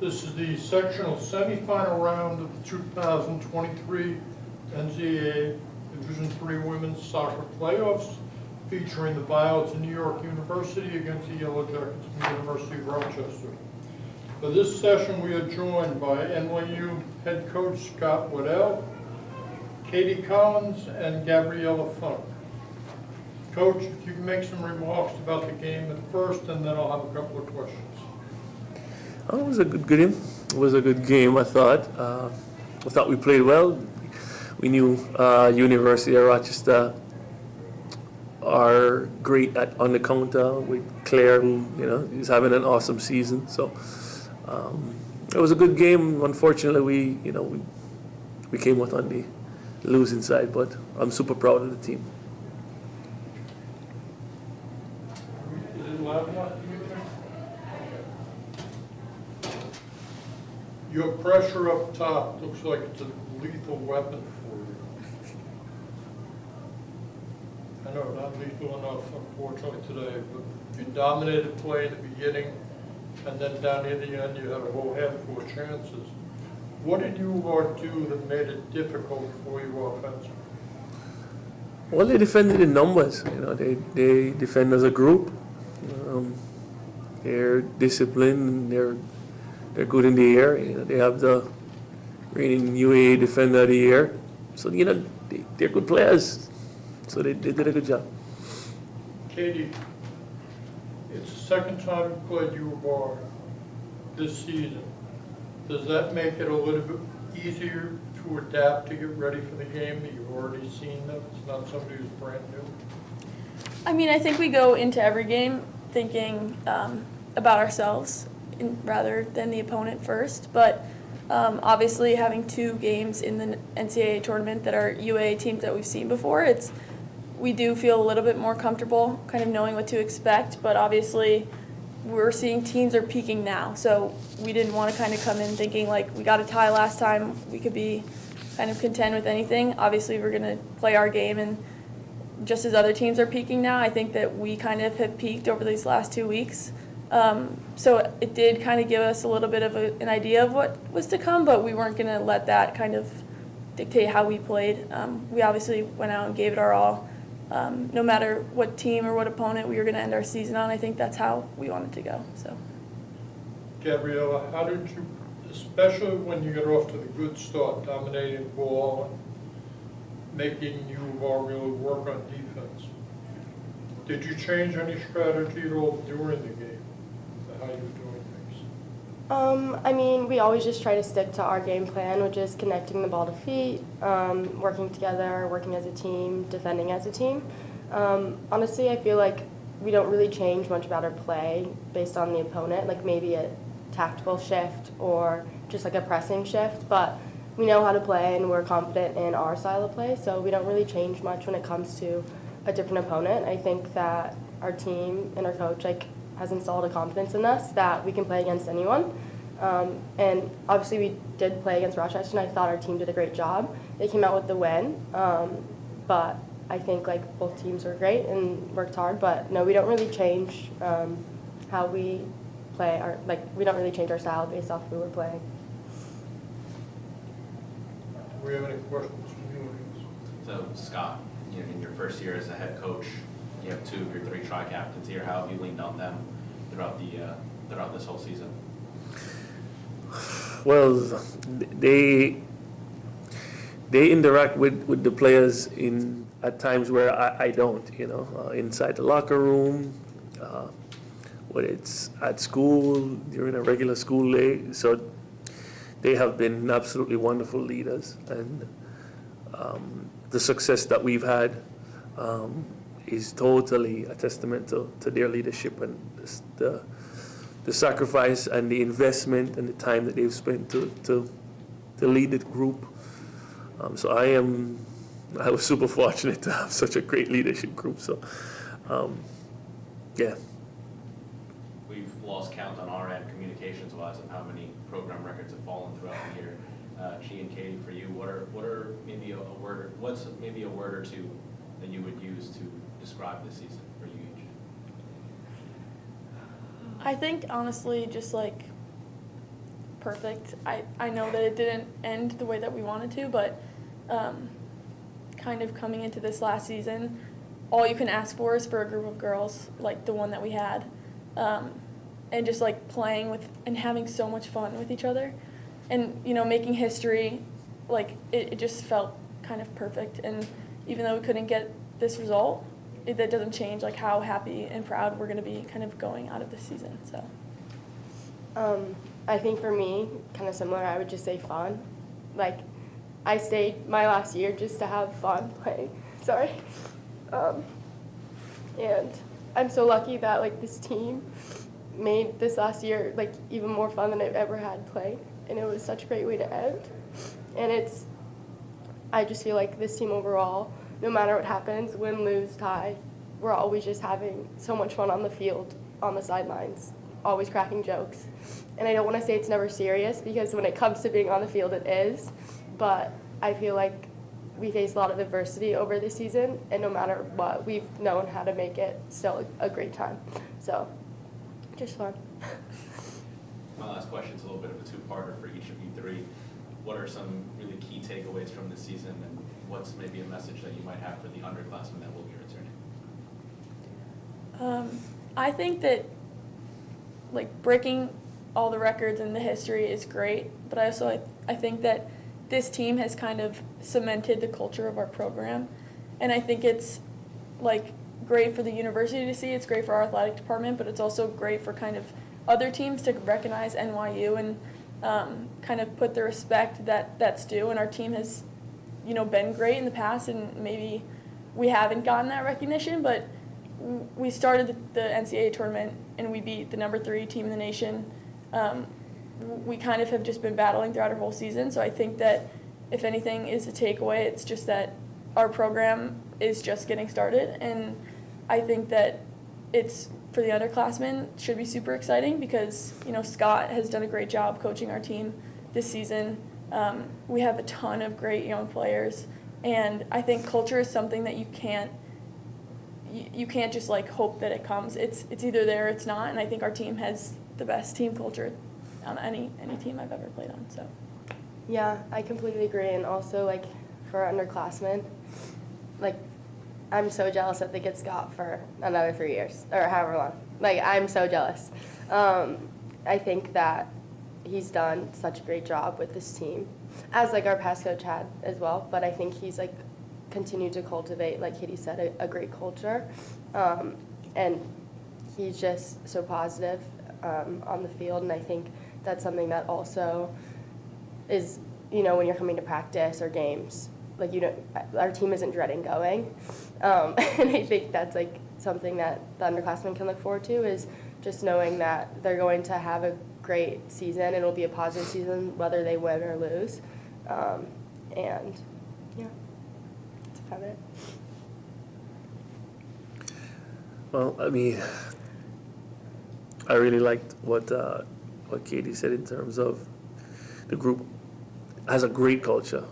This is the sectional semifinal round of the 2023 NCAA Division III Women's Soccer Playoffs, featuring the Violets of New York University against the Yellow Jackets from the University of Rochester. For this session, we are joined by NYU head coach Scott Waddell, Katie Collins, and Gabriella Funk. Coach, if you can make some remarks about the game at first, and then I'll have a couple of questions. Oh, it was a good game. It was a good game, I thought. I thought we played well. We knew University of Rochester are great on the counter with Claire, who is having an awesome season. So it was a good game. Unfortunately, we came out on the losing side, but I'm super proud of the team. Is it loud enough? Your pressure up top looks like it's a lethal weapon for you. I know, not lethal enough, unfortunately, today, but you dominated play in the beginning, and then down near the end, you had a whole handful of chances. What did you do that made it difficult for you offensively? Well, they defended in numbers. They defend as a group. They're disciplined. And they're good in the air. They have the reigning UAA Defender of the Year. So, they're good players. So they did a good job. Katie, it's the second time you played U of R this season. Does that make it a little bit easier to adapt to get ready for the game that you've already seen them? It's not somebody who's brand new. I think we go into every game thinking about ourselves rather than the opponent first, but obviously having two games in the NCAA tournament that are UA teams that we've seen before, we do feel a little bit more comfortable kind of knowing what to expect, but obviously we're seeing teams are peaking now, so we didn't want to kind of come in thinking like we got a tie last time, we could be kind of content with anything. Obviously we're going to play our game, and just as other teams are peaking now, I think that we kind of have peaked over these last 2 weeks. So it did kind of give us a little bit of an idea of what was to come, but we weren't going to let that kind of dictate how we played. We obviously went out and gave it our all. No matter what team or what opponent we were going to end our season on, I think that's how we wanted to go. So, Gabriella, how did you, especially when you got off to the good start, dominating the ball and making U of R really work on defense, did you change any strategy at all during the game? How you were doing things? We always just try to stick to our game plan, which is connecting the ball to feet, working together, working as a team, defending as a team. Honestly, I feel like we don't really change much about our play based on the opponent, like maybe a tactical shift or just like a pressing shift, but we know how to play and we're confident in our style of play, so we don't really change much when it comes to a different opponent. I think that our team and our coach has installed a confidence in us that we can play against anyone. And obviously we did play against Rochester, and I thought our team did a great job. They came out with the win, but I think both teams were great and worked hard. But no, we don't really change how we play. We don't really change our style based off who we're playing. Do we have any questions from you? So Scott, in your first year as a head coach, you have 2 of your 3 tri-captains here. How have you leaned on them throughout this whole season? Well, they interact with the players at times where I don't. Inside the locker room, whether it's at school during a regular school day. So they have been absolutely wonderful leaders, and the success that we've had is totally a testament to their leadership and the sacrifice and the investment and the time that they've spent to lead the group. So I was super fortunate to have such a great leadership group. So, yeah. We've lost count on our end, communications-wise, of how many program records have fallen throughout the year. Chi and Katie, for you, what's maybe a word or two that you would use to describe this season for you each? I think honestly just perfect. I know that it didn't end the way that we wanted to, but kind of coming into this last season, all you can ask for is for a group of girls like the one that we had, and just like playing with and having so much fun with each other, and making history, like it just felt kind of perfect. And even though we couldn't get this result, that doesn't change like how happy and proud we're going to be kind of going out of this season. So I think for me, kind of similar, I would just say fun. Like, I stayed my last year just to have fun playing. Sorry. And I'm so lucky that like this team made this last year like even more fun than I've ever had playing, and it was such a great way to end. And I just feel like this team overall, no matter what happens, win, lose, tie, we're always just having so much fun on the field, on the sidelines, always cracking jokes. And I don't want to say it's never serious, because when it comes to being on the field, it is. But I feel like we faced a lot of adversity over the season, and no matter what, we've known how to make it still a great time. So, just fun. My last question is a little bit of a two-parter for each of you three. What are some really key takeaways from this season, and what's maybe a message that you might have for the underclassmen that will be returning? I think that like breaking all the records in the history is great, but I think that this team has kind of cemented the culture of our program, and I think it's like great for the university to see. It's great for our athletic department, but it's also great for kind of other teams to recognize NYU and kind of put the respect that's due. And our team has, been great in the past, and maybe we haven't gotten that recognition, but we started the NCAA tournament and we beat the number 3 team in the nation. We kind of have just been battling throughout our whole season, so I think that if anything is a takeaway, it's just that our program is just getting started, and I think that it's for the underclassmen should be super exciting because Scott has done a great job coaching our team this season. We have a ton of great young players, and I think culture is something that you can't just like hope that it comes. It's either there or it's not, and I think our team has the best team culture on any team I've ever played on. So Yeah, I completely agree. And also, like, for underclassmen, like, I'm so jealous that they get Scott for another 3 years, or however long. Like, I'm so jealous. I think that he's done such a great job with this team, as, like, our past coach had as well. But I think he's, like, continued to cultivate, like Katie said, a great culture. And he's just so positive on the field. And I think that's something that also is, when you're coming to practice or games, like, our team isn't dreading going. And I think that's, like, something that the underclassmen can look forward to, is just knowing that they're going to have a great season. It'll be a positive season, whether they win or lose. And, yeah, that's about it. Well, I mean, I really liked what Katie said in terms of the group has a great culture,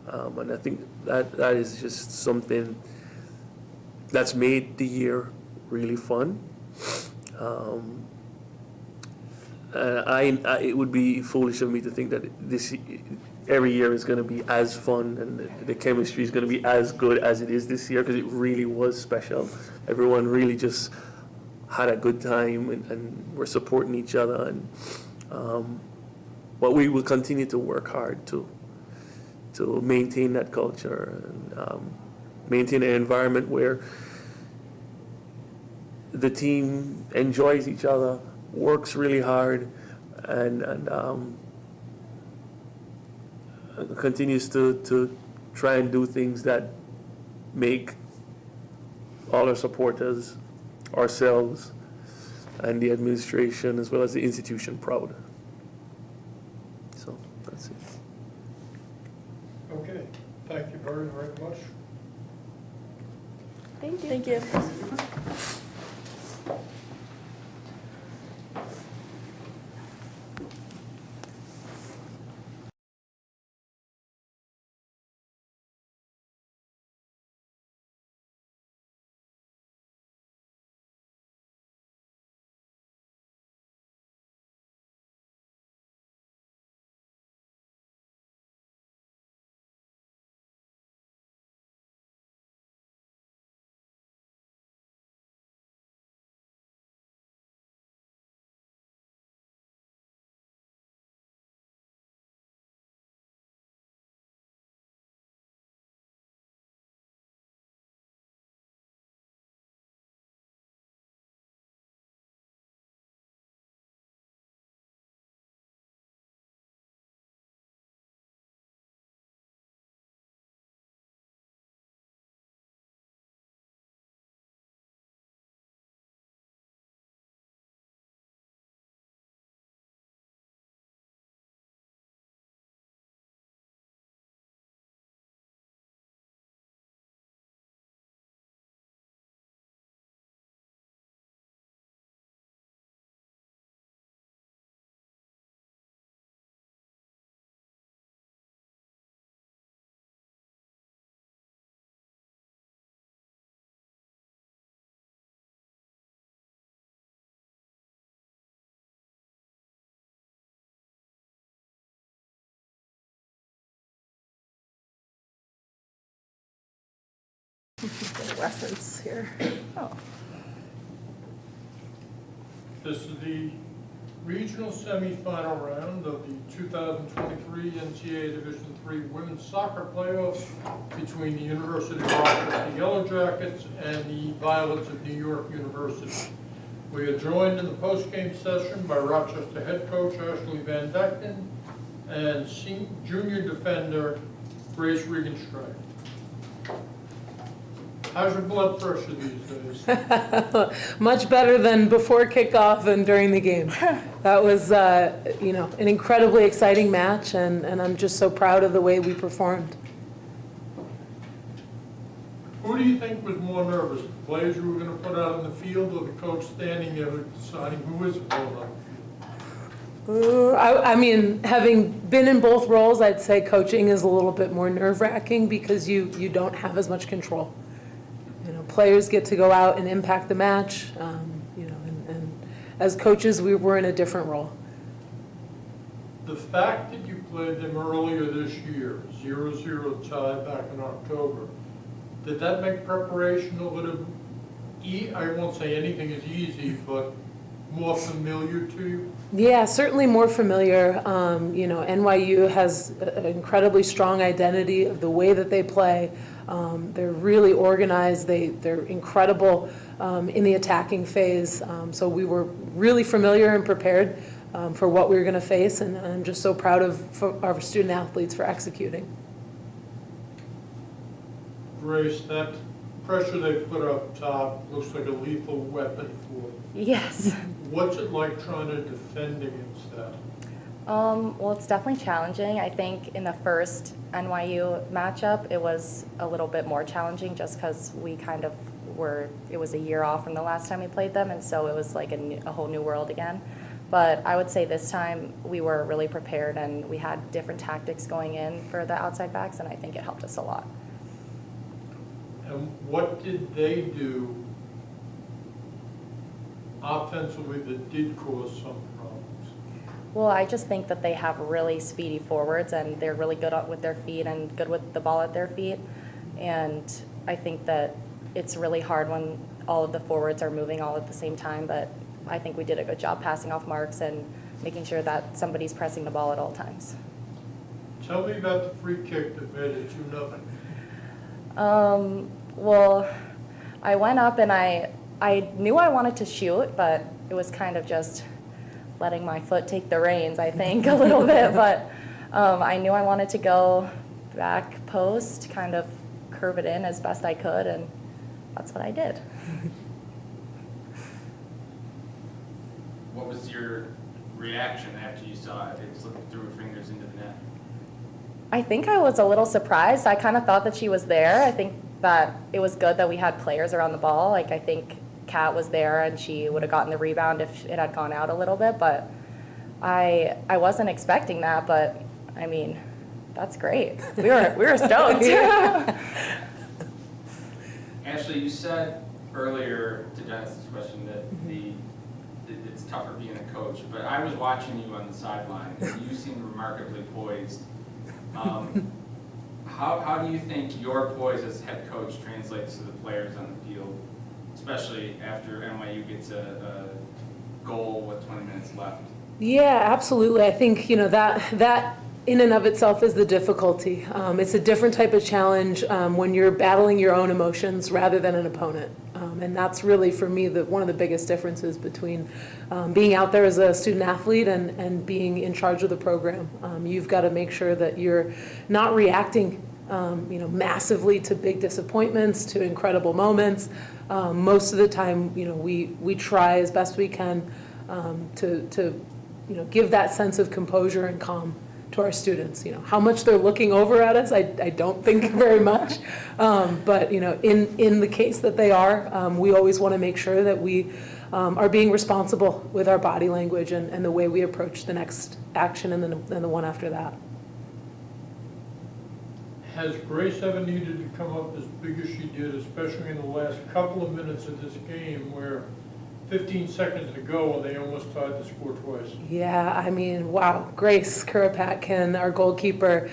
and I think that is just something that's made the year really fun. And it would be foolish of me to think that every year is going to be as fun and the chemistry is going to be as good as it is this year, because it really was special. Everyone really just had a good time and we're supporting each other, and but we will continue to work hard to maintain that culture and maintain an environment where the team enjoys each other, works really hard, and continues to try and do things that make all our supporters, ourselves, and the administration, as well as the institution, proud. So that's it. Okay, thank you very, very much. Thank you. thank you. reference here. Oh. This is the regional semifinal round of the 2023 NCAA Division III Women's Soccer Playoffs between the University of Rochester Yellow Jackets and the Violets of New York University. We are joined in the postgame session by Rochester head coach Ashley Van Dechten and junior defender Grace Regenstright. How's your blood pressure these days? Much better than before kickoff and during the game. That was, an incredibly exciting match, and I'm just so proud of the way we performed. Who do you think was more nervous, the players you were going to put out in the field or the coach standing there deciding who is going on the field? I mean, having been in both roles, I'd say coaching is a little bit more nerve-wracking because you don't have as much control. Players get to go out and impact the match, and as coaches, we were in a different role. The fact that you played them earlier this year, 0-0 tie back in October, did that make preparation a little, I won't say anything is easy, but more familiar to you? Yeah, certainly more familiar. NYU has an incredibly strong identity of the way that they play. They're really organized. They're incredible in the attacking phase. So we were really familiar and prepared for what we were going to face, and I'm just so proud of our student athletes for executing. Grace, that pressure they put up top looks like a lethal weapon for them. Yes. What's it like trying to defend against that? Well, it's definitely challenging. I think in the first NYU matchup, it was a little bit more challenging just because we kind of it was a year off from the last time we played them, and so it was like a whole new world again. But I would say this time we were really prepared, and we had different tactics going in for the outside backs, and I think it helped us a lot. And what did they do offensively that did cause some problems? Well, I just think that they have really speedy forwards, and they're really good with their feet and good with the ball at their feet. And I think that it's really hard when all of the forwards are moving all at the same time, but I think we did a good job passing off marks and making sure that somebody's pressing the ball at all times. Tell me about the free kick that made it 2-0. Well, I went up and I knew I wanted to shoot, but it was kind of just letting my foot take the reins, I think, a little bit. But I knew I wanted to go back post, kind of curve it in as best I could, and that's what I did. What was your reaction after you saw it slip through her fingers into the net? I think I was a little surprised. I kind of thought that she was there. I think that it was good that we had players around the ball. Like, I think Kat was there and she would have gotten the rebound if it had gone out a little bit, but I wasn't expecting that, but I mean, that's great. We were stoked. Ashley, you said earlier to Dennis's question that it's tougher being a coach, but I was watching you on the sideline and you seemed remarkably poised. How do you think your poise as head coach translates to the players on the field, especially after NYU gets a goal with 20 minutes left? Yeah, absolutely. I think, that in and of itself is the difficulty. It's a different type of challenge when you're battling your own emotions rather than an opponent. And that's really, for me, one of the biggest differences between being out there as a student athlete and being in charge of the program. You've got to make sure that you're not reacting massively to big disappointments, to incredible moments. Most of the time, we try as best we can to give that sense of composure and calm to our students. How much they're looking over at us, I don't think very much. But in the case that they are, we always want to make sure that we are being responsible with our body language and the way we approach the next action and then the one after that. Has Grace ever needed to come up as big as she did, especially in the last couple of minutes of this game where 15 seconds to go, and they almost tied the score twice. Yeah, I mean, wow, Grace Kurapatkin, our goalkeeper.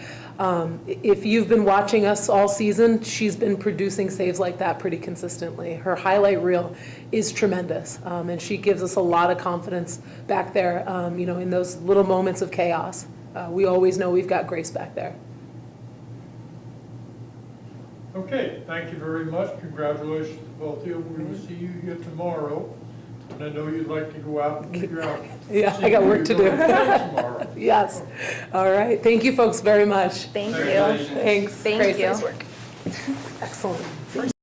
If you've been watching us all season, she's been producing saves like that pretty consistently. Her highlight reel is tremendous, and she gives us a lot of confidence back there, in those little moments of chaos. We always know we've got Grace back there. Okay, thank you very much. Congratulations to both of you. We will see you here tomorrow. And I know you'd like to go out and figure out. Yeah, see I got who work you're to do. going play tomorrow. Yes. All right. Thank you, folks, very much. Thank you. Congratulations. Thanks. Thank Grace, you. nice work. Excellent.